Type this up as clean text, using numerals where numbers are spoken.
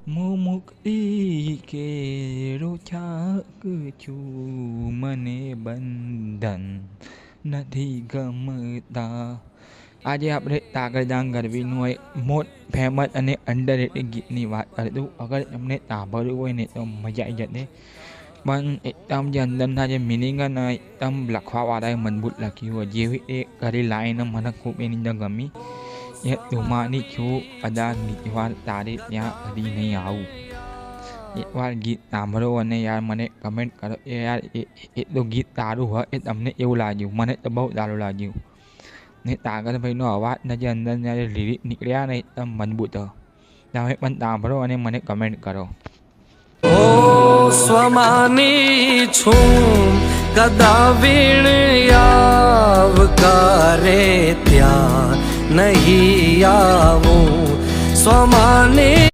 મુક્તિ કેરો છાક છું મને બંધન નથી ગમતા. આજે આપણે તાગરદાન ગરવીનું એક મોટ ફેમસ અને અંડરરેટેડ ગીતની વાત કરીશું. અગર તમને સાંભળવું હોય ને તો મજા આવી જશે. પણ એકદમ જે અંદરના જે મિનિંગ અને એકદમ લખવાવાળાએ મજબૂત લખ્યું હોય, જેવી એ કરી લાઈન મને ખૂબ એની અંદર ગમી. એ તુમાની છું અદા નીચવાર તારે ત્યાં કદી નહીં આવું. એકવાર ગીત સાંભળો અને યાર મને કમેન્ટ કરો એ યાર એટલું ગીત સારું હોય એ તમને એવું લાગ્યું. મને તો બહુ સારું લાગ્યું. ને તાગરભાઈનો અવાજના જે અંદરના જે લિરિક નીકળ્યા ને એકદમ મજબૂત હોય. તમે પણ સાંભળો અને મને કમેન્ટ કરો. સ્વમાની છું કદા વીણ આવકારે ત્યાં નહીં આવું સ્વમાની